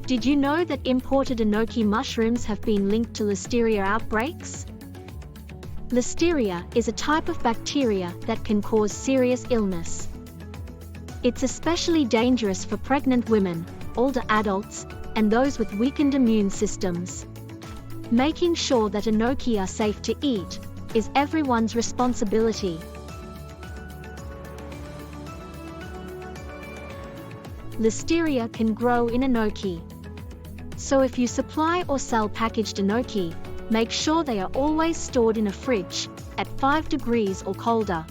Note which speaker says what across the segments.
Speaker 1: Did you know that imported enoki mushrooms have been linked to Listeria outbreaks? Listeria is a type of bacteria that can cause serious illness. It's especially dangerous for pregnant women, older adults, and those with weakened immune systems. Making sure that enoki are safe to eat is everyone's responsibility. Listeria can grow in enoki. So if you supply or sell packaged enoki, make sure they are always stored in a fridge, at 5 degrees or colder.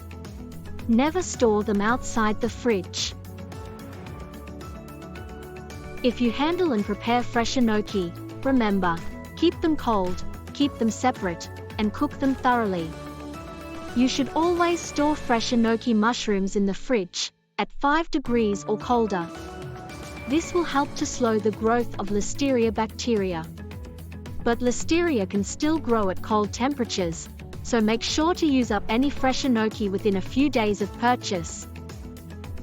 Speaker 1: Never store them outside the fridge. If you handle and prepare fresh enoki, remember, keep them cold, keep them separate, and cook them thoroughly. You should always store fresh enoki mushrooms in the fridge, at 5 degrees or colder. This will help to slow the growth of Listeria bacteria. But Listeria can still grow at cold temperatures, so make sure to use up any fresh enoki within a few days of purchase.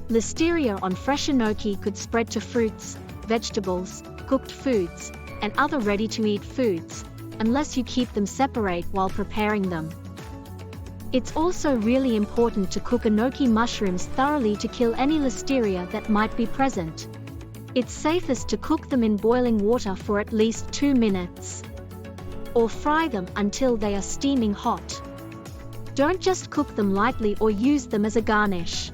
Speaker 1: Listeria on fresh enoki could spread to fruits, vegetables, cooked foods, and other ready-to-eat foods, unless you keep them separate while preparing them. It's also really important to cook enoki mushrooms thoroughly to kill any Listeria that might be present. It's safest to cook them in boiling water for at least 2 minutes. Or fry them until they are steaming hot. Don't just cook them lightly or use them as a garnish.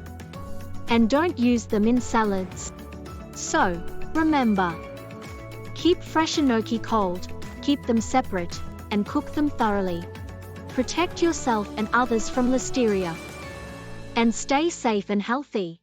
Speaker 1: And don't use them in salads. So, remember, keep fresh enoki cold, keep them separate, and cook them thoroughly. Protect yourself and others from Listeria. And stay safe and healthy.